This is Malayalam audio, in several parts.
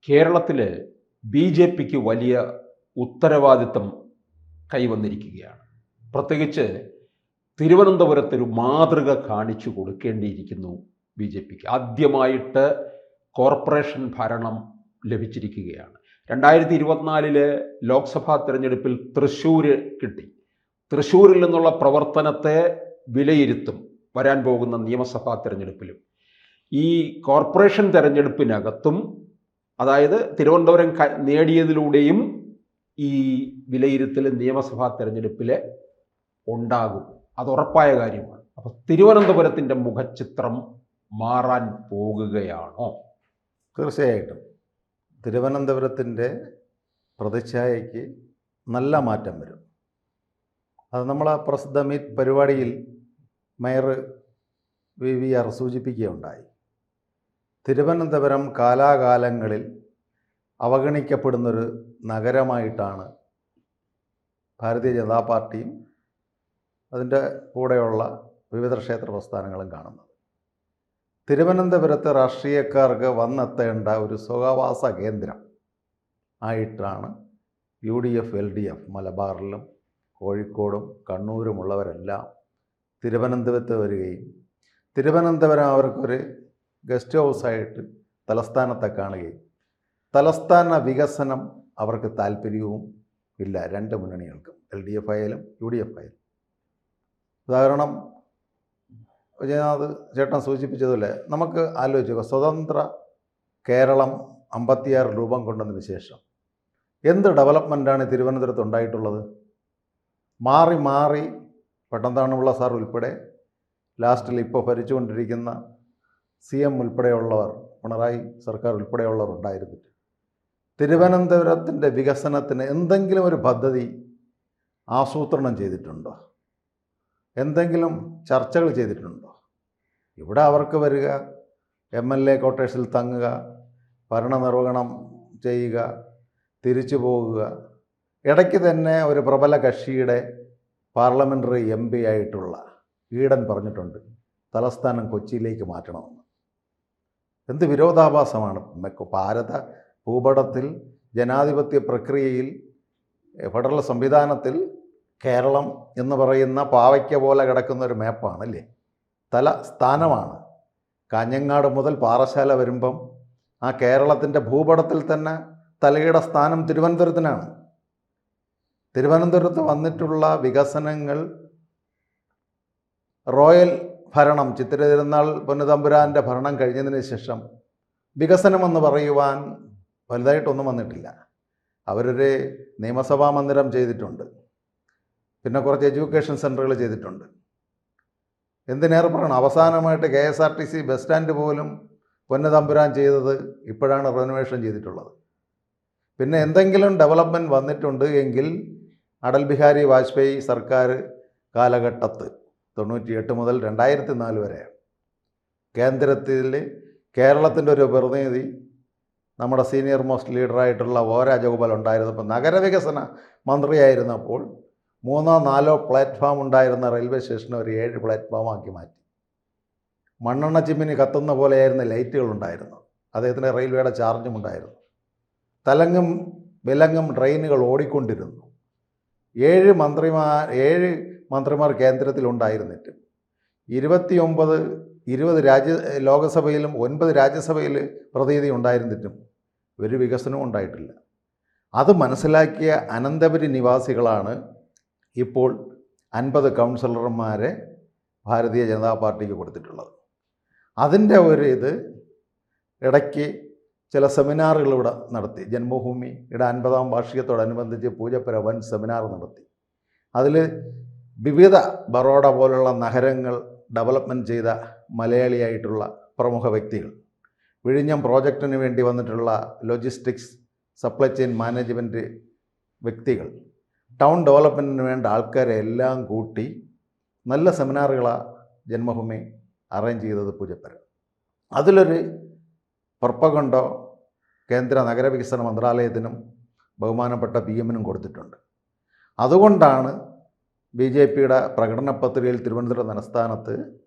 കേരളത്തിൽ ബി.ജെ.പിക്ക് വലിയ ഉത്തരവാദിത്തം കൈവന്നിരിക്കുകയാണ്. പ്രത്യേകിച്ച് തിരുവനന്തപുരത്തൊരു മാതൃക കാണിച്ചു കൊടുക്കേണ്ടിയിരിക്കുന്നു ബി.ജെ.പിക്ക്. ആദ്യമായിട്ട് കോർപ്പറേഷൻ ഭരണം ലഭിച്ചിരിക്കുകയാണ്. 2024 ലോക്സഭാ തിരഞ്ഞെടുപ്പിൽ തൃശ്ശൂർ കിട്ടി. തൃശ്ശൂരിൽ നിന്നുള്ള പ്രവർത്തനത്തെ വിലയിരുത്തും വരാൻ പോകുന്ന നിയമസഭാ തിരഞ്ഞെടുപ്പിലും. ഈ കോർപ്പറേഷൻ തിരഞ്ഞെടുപ്പിനകത്തും, അതായത് തിരുവനന്തപുരം നേടിയതിലൂടെയും ഈ വിലയിരുത്തൽ നിയമസഭാ തിരഞ്ഞെടുപ്പിൽ ഉണ്ടാകും. അത് ഉറപ്പായ കാര്യമാണ്. അപ്പോൾ തിരുവനന്തപുരത്തിൻ്റെ മുഖചിത്രം മാറാൻ പോകുകയാണോ? തീർച്ചയായിട്ടും തിരുവനന്തപുരത്തിൻ്റെ പ്രതിച്ഛായയ്ക്ക് നല്ല മാറ്റം വരും. അത് നമ്മൾ ആ പ്രസിദ്ധ മീറ്റ് പരിപാടിയിൽ മേയർ VVR സൂചിപ്പിക്കുകയുണ്ടായി. തിരുവനന്തപുരം കാലാകാലങ്ങളിൽ അവഗണിക്കപ്പെടുന്നൊരു നഗരമായിട്ടാണ് ഭാരതീയ ജനതാ പാർട്ടിയും അതിൻ്റെ കൂടെയുള്ള വിവിധ ക്ഷേത്ര പ്രസ്ഥാനങ്ങളും കാണുന്നത്. തിരുവനന്തപുരത്തെ രാഷ്ട്രീയക്കാർക്ക് വന്നെത്തേണ്ട ഒരു സുഖവാസ കേന്ദ്രം ആയിട്ടാണ് UDF LDF മലബാറിലും കോഴിക്കോടും കണ്ണൂരുമുള്ളവരെല്ലാം തിരുവനന്തപുരത്ത് വരികയും തിരുവനന്തപുരം അവർക്കൊരു ഗസ്റ്റ് ഹൗസായിട്ട് തലസ്ഥാനത്തെ കാണുകയും തലസ്ഥാന വികസനം അവർക്ക് താല്പര്യവും ഇല്ല, രണ്ട് മുന്നണികൾക്കും, LDF ആയാലും UDF ആയാലും. ഉദാഹരണം വിജയനാഥ് ചേട്ടൻ സൂചിപ്പിച്ചതുപോലെ നമുക്ക് ആലോചിക്കുക, സ്വതന്ത്ര കേരളം 56 രൂപം കൊണ്ടതിന് ശേഷം എന്ത് ഡെവലപ്മെൻറ്റാണ് തിരുവനന്തപുരത്ത് ഉണ്ടായിട്ടുള്ളത്? മാറി മാറി പട്ടംതാണുള്ള സാർ ഉൾപ്പെടെ, ലാസ്റ്റിൽ ഇപ്പോൾ ഭരിച്ചുകൊണ്ടിരിക്കുന്ന CM ഉൾപ്പെടെയുള്ളവർ, പിണറായി സർക്കാർ ഉൾപ്പെടെയുള്ളവർ ഉണ്ടായിരുന്നിട്ട് തിരുവനന്തപുരത്തിൻ്റെ വികസനത്തിന് എന്തെങ്കിലും ഒരു പദ്ധതി ആസൂത്രണം ചെയ്തിട്ടുണ്ടോ? എന്തെങ്കിലും ചർച്ചകൾ ചെയ്തിട്ടുണ്ടോ? ഇവിടെ അവർക്ക് വരിക, MLA ക്വാർട്ടേഴ്സിൽ തങ്ങുക, ഭരണനിർവഹണം ചെയ്യുക, തിരിച്ചു പോകുക. ഇടയ്ക്ക് തന്നെ ഒരു പ്രബല കക്ഷിയുടെ പാർലമെൻ്ററി MP ആയിട്ടുള്ള ഈഡൻ പറഞ്ഞിട്ടുണ്ട് തലസ്ഥാനം കൊച്ചിയിലേക്ക് മാറ്റണമെന്ന്. എന്ത് വിരോധാഭാസമാണ്! ഭാരത ഭൂപടത്തിൽ, ജനാധിപത്യ പ്രക്രിയയിൽ, ഫെഡറൽ സംവിധാനത്തിൽ കേരളം എന്ന് പറയുന്ന പാവയ്ക്ക പോലെ കിടക്കുന്ന ഒരു മാപ്പാണല്ലേ, തലസ്ഥാനമാണ്. കാഞ്ഞങ്ങാട് മുതൽ പാറശാല വരുമ്പം ആ കേരളത്തിൻ്റെ ഭൂപടത്തിൽ തന്നെ തലയുടെ സ്ഥാനം തിരുവനന്തപുരത്തിനാണ്. തിരുവനന്തപുരത്ത് വന്നിട്ടുള്ള വികസനങ്ങൾ, റോയൽ ഭരണം, ചിത്തിര തിരുനാൾ പൊന്നുതമ്പുരാൻ്റെ ഭരണം കഴിഞ്ഞതിന് ശേഷം വികസനമെന്ന് പറയുവാൻ വലുതായിട്ടൊന്നും വന്നിട്ടില്ല. അവരൊരു നിയമസഭാ മന്ദിരം ചെയ്തിട്ടുണ്ട്, പിന്നെ കുറച്ച് എഡ്യൂക്കേഷൻ സെൻ്ററുകൾ ചെയ്തിട്ടുണ്ട്. എന്തിനേറെ പറയണം, അവസാനമായിട്ട് KSRTC ബസ് സ്റ്റാൻഡ് പോലും പൊന്നുതമ്പുരാൻ ചെയ്തത് ഇപ്പോഴാണ് റിനോവേഷൻ ചെയ്തിട്ടുള്ളത്. പിന്നെ എന്തെങ്കിലും ഡെവലപ്മെൻറ്റ് വന്നിട്ടുണ്ട് എങ്കിൽ അടൽ ബിഹാരി വാജ്പേയി സർക്കാർ കാലഘട്ടത്ത് 98 മുതൽ 2004 വരെ കേന്ദ്രത്തിൽ കേരളത്തിൻ്റെ ഒരു പ്രതിനിധി നമ്മുടെ സീനിയർ മോസ്റ്റ് ലീഡറായിട്ടുള്ള O രാജഗോപാൽ ഉണ്ടായിരുന്നപ്പോൾ, നഗരവികസന മന്ത്രിയായിരുന്നപ്പോൾ 3-4 പ്ലാറ്റ്ഫോം ഉണ്ടായിരുന്ന റെയിൽവേ സ്റ്റേഷനെ ഒരു 7 പ്ലാറ്റ്ഫോമാക്കി മാറ്റി. മണ്ണെണ്ണ ചിമ്മിനി കത്തുന്ന പോലെയായിരുന്ന ലൈറ്റുകൾ ഉണ്ടായിരുന്നു. അദ്ദേഹത്തിന് റെയിൽവേയുടെ ചാർജും ഉണ്ടായിരുന്നു. തലങ്ങും വിലങ്ങും ട്രെയിനുകൾ ഓടിക്കൊണ്ടിരുന്നു. 7 മന്ത്രിമാർ കേന്ദ്രത്തിലുണ്ടായിരുന്നിട്ട് 20 ലോകസഭയിലും 9 രാജ്യസഭയിൽ പ്രതിനിധി ഉണ്ടായിരുന്നിട്ടും ഒരു വികസനവും ഉണ്ടായിട്ടില്ല. അത് മനസ്സിലാക്കിയ അനന്തപുരി നിവാസികളാണ് ഇപ്പോൾ 50 കൗൺസിലർമാരെ ഭാരതീയ ജനതാ പാർട്ടിക്ക് കൊടുത്തിട്ടുള്ളത്. അതിൻ്റെ ഇത് ഇടയ്ക്ക് ചില സെമിനാറുകൾ ഇവിടെ നടത്തി. ജന്മഭൂമിയുടെ 50ാം വാർഷികത്തോടനുബന്ധിച്ച് പൂജപ്പുര വൻ സെമിനാർ നടത്തി. അതിൽ വിവിധ ബറോഡ പോലുള്ള നഗരങ്ങൾ ഡെവലപ്മെൻറ്റ് ചെയ്ത മലയാളിയായിട്ടുള്ള പ്രമുഖ വ്യക്തികൾ, വിഴിഞ്ഞം പ്രോജക്റ്റിന് വേണ്ടി വന്നിട്ടുള്ള ലോജിസ്റ്റിക്സ് സപ്ലൈ ചെയിൻ മാനേജ്മെൻറ്റ് വ്യക്തികൾ, ടൗൺ ഡെവലപ്മെൻറ്റിന് വേണ്ട ആൾക്കാരെ എല്ലാം കൂട്ടി നല്ല സെമിനാറുകളാണ് ജന്മഭൂമി അറേഞ്ച് ചെയ്തത് പൂജപ്പുര. അതിലൊരു പ്രൊപ്പഗണ്ടോ കേന്ദ്ര നഗരവികസന മന്ത്രാലയത്തിനും ബഹുമാനപ്പെട്ട PM-നും കൊടുത്തിട്ടുണ്ട്. അതുകൊണ്ടാണ് BJPയുടെ പ്രകടന പത്രികയിൽ തിരുവനന്തപുരം തലസ്ഥാനത്ത്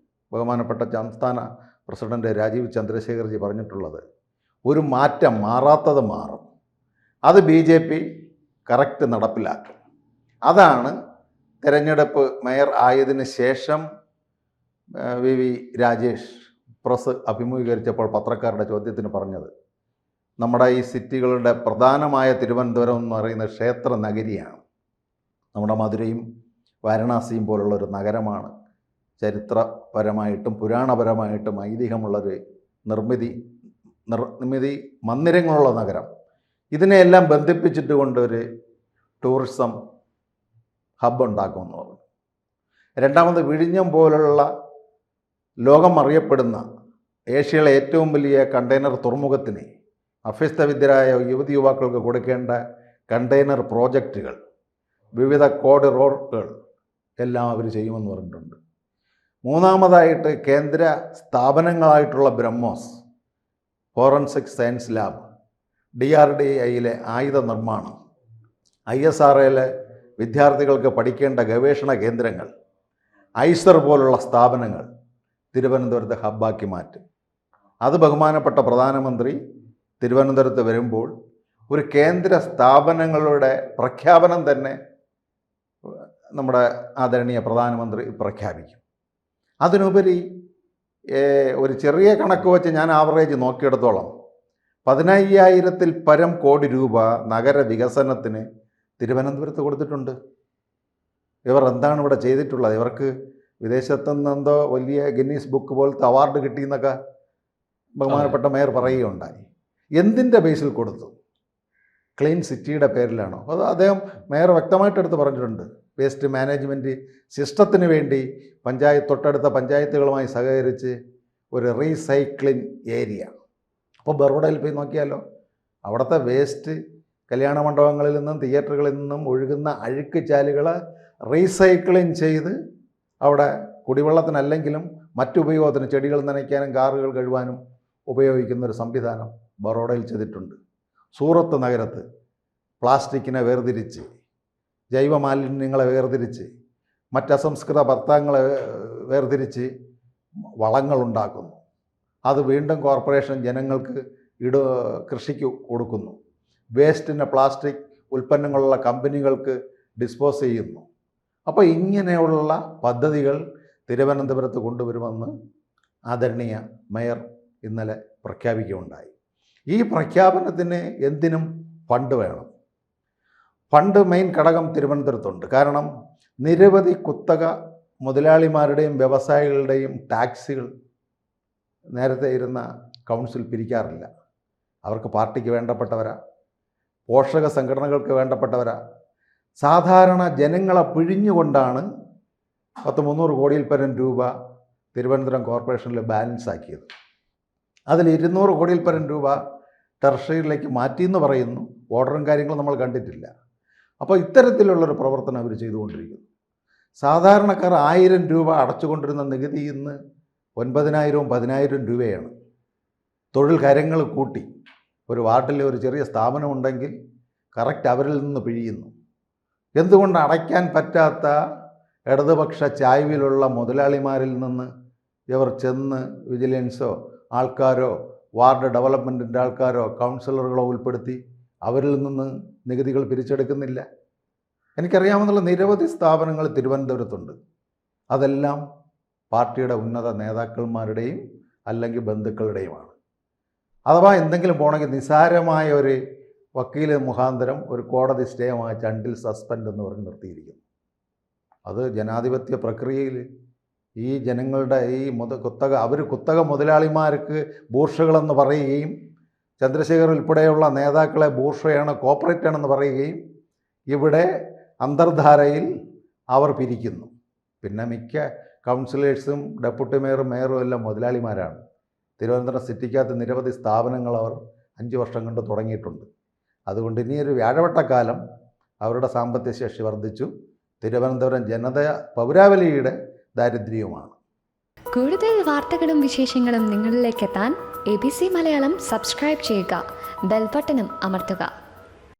ബഹുമാനപ്പെട്ട സംസ്ഥാന പ്രസിഡന്റ് രാജീവ് ചന്ദ്രശേഖർജി പറഞ്ഞിട്ടുള്ളത്, ഒരു മാറ്റം മാറാത്തത് മാറും. അത് BJP കറക്റ്റ് നടപ്പിലാക്കും. അതാണ് തിരഞ്ഞെടുപ്പ് മേയർ ആയതിനു ശേഷം VV രാജേഷ് പ്രസ് അഭിമുഖീകരിച്ചപ്പോൾ പത്രക്കാരുടെ ചോദ്യത്തിന് പറഞ്ഞത്. നമ്മുടെ ഈ സിറ്റികളുടെ പ്രധാനമായ തിരുവനന്തപുരം എന്ന് പറയുന്ന ക്ഷേത്ര നഗരിയാണ്. നമ്മുടെ മധുരയും വാരണാസിയും പോലുള്ളൊരു നഗരമാണ്. ചരിത്രപരമായിട്ടും പുരാണപരമായിട്ടും ഐതിഹ്യമുള്ളൊരു നിർമ്മിതി മന്ദിരങ്ങളുള്ള നഗരം. ഇതിനെയെല്ലാം ബന്ധിപ്പിച്ചിട്ട് കൊണ്ടൊരു ടൂറിസം ഹബ്ബ് ഉണ്ടാക്കുമെന്ന് പറഞ്ഞു. രണ്ടാമത് വിഴിഞ്ഞം പോലുള്ള ലോകം അറിയപ്പെടുന്ന ഏഷ്യയിലെ ഏറ്റവും വലിയ കണ്ടെയ്നർ തുറമുഖത്തിന് അഭ്യസ്തവിദ്യരായ യുവതി യുവാക്കൾക്ക് കൊടുക്കേണ്ട കണ്ടെയ്നർ പ്രോജക്റ്റുകൾ, വിവിധ കോറിഡോറുകൾ എല്ലാം അവർ ചെയ്യുമെന്ന് പറഞ്ഞിട്ടുണ്ട്. മൂന്നാമതായിട്ട് കേന്ദ്ര സ്ഥാപനങ്ങളായിട്ടുള്ള ബ്രഹ്മോസ്, ഫോറൻസിക് സയൻസ് ലാബ്, DRDIയിലെ ആയുധ നിർമ്മാണം, ISROയിലെ വിദ്യാർത്ഥികൾക്ക് പഠിക്കേണ്ട ഗവേഷണ കേന്ദ്രങ്ങൾ, ഐസർ പോലുള്ള സ്ഥാപനങ്ങൾ തിരുവനന്തപുരത്തെ ഹബ്ബാക്കി മാറ്റും. അത് ബഹുമാനപ്പെട്ട പ്രധാനമന്ത്രി തിരുവനന്തപുരത്ത് വരുമ്പോൾ ഒരു കേന്ദ്ര സ്ഥാപനങ്ങളുടെ പ്രഖ്യാപനം തന്നെ നമ്മുടെ ആദരണീയ പ്രധാനമന്ത്രി പ്രഖ്യാപിക്കും. അതിനുപരി ഒരു ചെറിയ കണക്ക് വെച്ച് ഞാൻ ആവറേജ് നോക്കിയെടുത്തോളം 15,000-ൽ പരം കോടി രൂപ നഗര വികസനത്തിന് തിരുവനന്തപുരത്ത് കൊടുത്തിട്ടുണ്ട്. ഇവർ എന്താണ് ഇവിടെ ചെയ്തിട്ടുള്ളത്? ഇവർക്ക് വിദേശത്തു നിന്നെന്തോ വലിയ ഗിന്നീസ് ബുക്ക് പോലത്തെ അവാർഡ് കിട്ടിയെന്നൊക്കെ ബഹുമാനപ്പെട്ട മേയർ പറയുകയുണ്ടായി. എന്തിൻ്റെ ബേസിൽ കൊടുത്തു? ക്ലീൻ സിറ്റിയുടെ പേരിലാണോ? അത് അദ്ദേഹം മേയർ വ്യക്തമായിട്ട് എടുത്ത് പറഞ്ഞിട്ടുണ്ട്. വേസ്റ്റ് മാനേജ്മെൻറ്റ് സിസ്റ്റത്തിന് വേണ്ടി തൊട്ടടുത്ത പഞ്ചായത്തുകളുമായി സഹകരിച്ച് ഒരു റീസൈക്ലിംഗ് ഏരിയ. അപ്പോൾ ബറോഡയിൽ പോയി നോക്കിയാലോ, അവിടുത്തെ വേസ്റ്റ് കല്യാണ മണ്ഡപങ്ങളിൽ നിന്നും തിയേറ്ററുകളിൽ നിന്നും ഒഴുകുന്ന അഴുക്ക് ചാലുകൾ റീസൈക്ലിംഗ് ചെയ്ത് അവിടെ കുടിവെള്ളത്തിനല്ലെങ്കിലും മറ്റുപയോഗത്തിന്, ചെടികൾ നനയ്ക്കാനും കാറുകൾ കഴുകാനും ഉപയോഗിക്കുന്നൊരു സംവിധാനം ബറോഡയിൽ ചെയ്തിട്ടുണ്ട്. സൂറത്ത് നഗരത്ത് പ്ലാസ്റ്റിക്കിനെ വേർതിരിച്ച്, ജൈവ മാലിന്യങ്ങളെ വേർതിരിച്ച്, മറ്റസംസ്കൃത പദാർത്ഥങ്ങളെ വേർതിരിച്ച് വളങ്ങളുണ്ടാക്കുന്നു. അത് വീണ്ടും കോർപ്പറേഷൻ ജനങ്ങൾക്ക് കൃഷിക്ക് കൊടുക്കുന്നു. വേസ്റ്റിനെ പ്ലാസ്റ്റിക് ഉൽപ്പന്നങ്ങളുള്ള കമ്പനികൾക്ക് ഡിസ്പോസ് ചെയ്യുന്നു. അപ്പോൾ ഇങ്ങനെയുള്ള പദ്ധതികൾ തിരുവനന്തപുരത്ത് കൊണ്ടുവരുമെന്ന് ആദരണീയ മേയർ ഇന്നലെ പ്രഖ്യാപിക്കുകയുണ്ടായി. ഈ പ്രഖ്യാപനത്തിന് എന്തിനും ഫണ്ട് വേണം. ഫണ്ട് മെയിൻ ഘടകം തിരുവനന്തപുരത്തുണ്ട്. കാരണം നിരവധി കുത്തക മുതലാളിമാരുടെയും വ്യവസായികളുടെയും ടാക്സുകൾ നേരത്തെ ഇരുന്ന കൗൺസിൽ പിരിക്കാറില്ല. അവർക്ക് പാർട്ടിക്ക് വേണ്ടപ്പെട്ടവരാ, പോഷക സംഘടനകൾക്ക് വേണ്ടപ്പെട്ടവരാ. സാധാരണ ജനങ്ങളെ പിഴിഞ്ഞുകൊണ്ടാണ് 300 കോടിയിൽ പരം രൂപ തിരുവനന്തപുരം കോർപ്പറേഷനിൽ ബാലൻസ് ആക്കിയത്. അതിൽ 200 കോടിയിൽ പരം രൂപ ടെറിഷറിയിലേക്ക് മാറ്റിയെന്ന് പറയുന്നു. ഓർഡറും കാര്യങ്ങളും നമ്മൾ കണ്ടിട്ടില്ല. അപ്പോൾ ഇത്തരത്തിലുള്ളൊരു പ്രവർത്തനം അവർ ചെയ്തുകൊണ്ടിരിക്കുന്നു. സാധാരണക്കാർ 1000 രൂപ അടച്ചുകൊണ്ടിരുന്ന നികുതി ഇന്ന് 9,000-ഉം 10,000 രൂപയാണ്. തൊഴിൽ കാര്യങ്ങൾ കൂട്ടി. ഒരു വാർഡിൽ ഒരു ചെറിയ സ്ഥാപനമുണ്ടെങ്കിൽ കറക്റ്റ് അവരിൽ നിന്ന് പിഴിയുന്നു. എന്തുകൊണ്ട് അടയ്ക്കാൻ പറ്റാത്ത ഇടതുപക്ഷ ചായ്വിലുള്ള മുതലാളിമാരിൽ നിന്ന് ഇവർ ചെന്ന് വിജിലൻസോ ആൾക്കാരോ വാർഡ് ഡെവലപ്മെൻറ്റിൻ്റെ ആൾക്കാരോ കൗൺസിലറുകളോ ഉൾപ്പെടുത്തി അവരിൽ നിന്ന് നികുതികൾ പിരിച്ചെടുക്കുന്നില്ല? എനിക്കറിയാവുന്ന നിരവധി സ്ഥാപനങ്ങൾ തിരുവനന്തപുരത്തുണ്ട്. അതെല്ലാം പാർട്ടിയുടെ ഉന്നത നേതാക്കന്മാരുടെയും അല്ലെങ്കിൽ ബന്ധുക്കളുടെയുമാണ്. അഥവാ എന്തെങ്കിലും പോകണമെങ്കിൽ നിസ്സാരമായ ഒരു വക്കീൽ മുഖാന്തരം ഒരു കോടതി സ്റ്റേ വാങ്ങിച്ച് അണ്ടിൽ സസ്പെൻഡ് എന്ന് പറഞ്ഞ് നിർത്തിയിരിക്കുന്നു. അത് ജനാധിപത്യ പ്രക്രിയയിൽ ഈ ജനങ്ങളുടെ ഈ കുത്തക മുതലാളിമാർക്ക് ബൂർഷകളെന്ന് പറയുകയും ചന്ദ്രശേഖർ ഉൾപ്പെടെയുള്ള നേതാക്കളെ ബൂർഷയാണ്, കോർപ്പറേറ്റാണെന്ന് പറയുകയും ഇവിടെ അന്തർധാരയിൽ അവർ പിരിക്കുന്നു. പിന്നെ മിക്ക കൗൺസിലേഴ്സും ഡെപ്യൂട്ടി മേയറും എല്ലാം മുതലാളിമാരാണ്. തിരുവനന്തപുരം സിറ്റിക്കകത്ത് നിരവധി സ്ഥാപനങ്ങൾ അവർ 5 വർഷം കൊണ്ട് തുടങ്ങിയിട്ടുണ്ട്. അതുകൊണ്ട് ഇനിയൊരു വ്യാഴവട്ടക്കാലം അവരുടെ സാമ്പത്തിക ശേഷി വർദ്ധിച്ചു. തിരുവനന്തപുരം പൗരാവലിയുടെ ദാരിദ്ര്യവുമാണ്. കൂടുതൽ വാർത്തകളും വിശേഷങ്ങളും നിങ്ങളിലേക്ക് എത്താൻ ABC മലയാളം സബ്സ്ക്രൈബ് ചെയ്യുക, ബെൽ ബട്ടണും അമർത്തുക.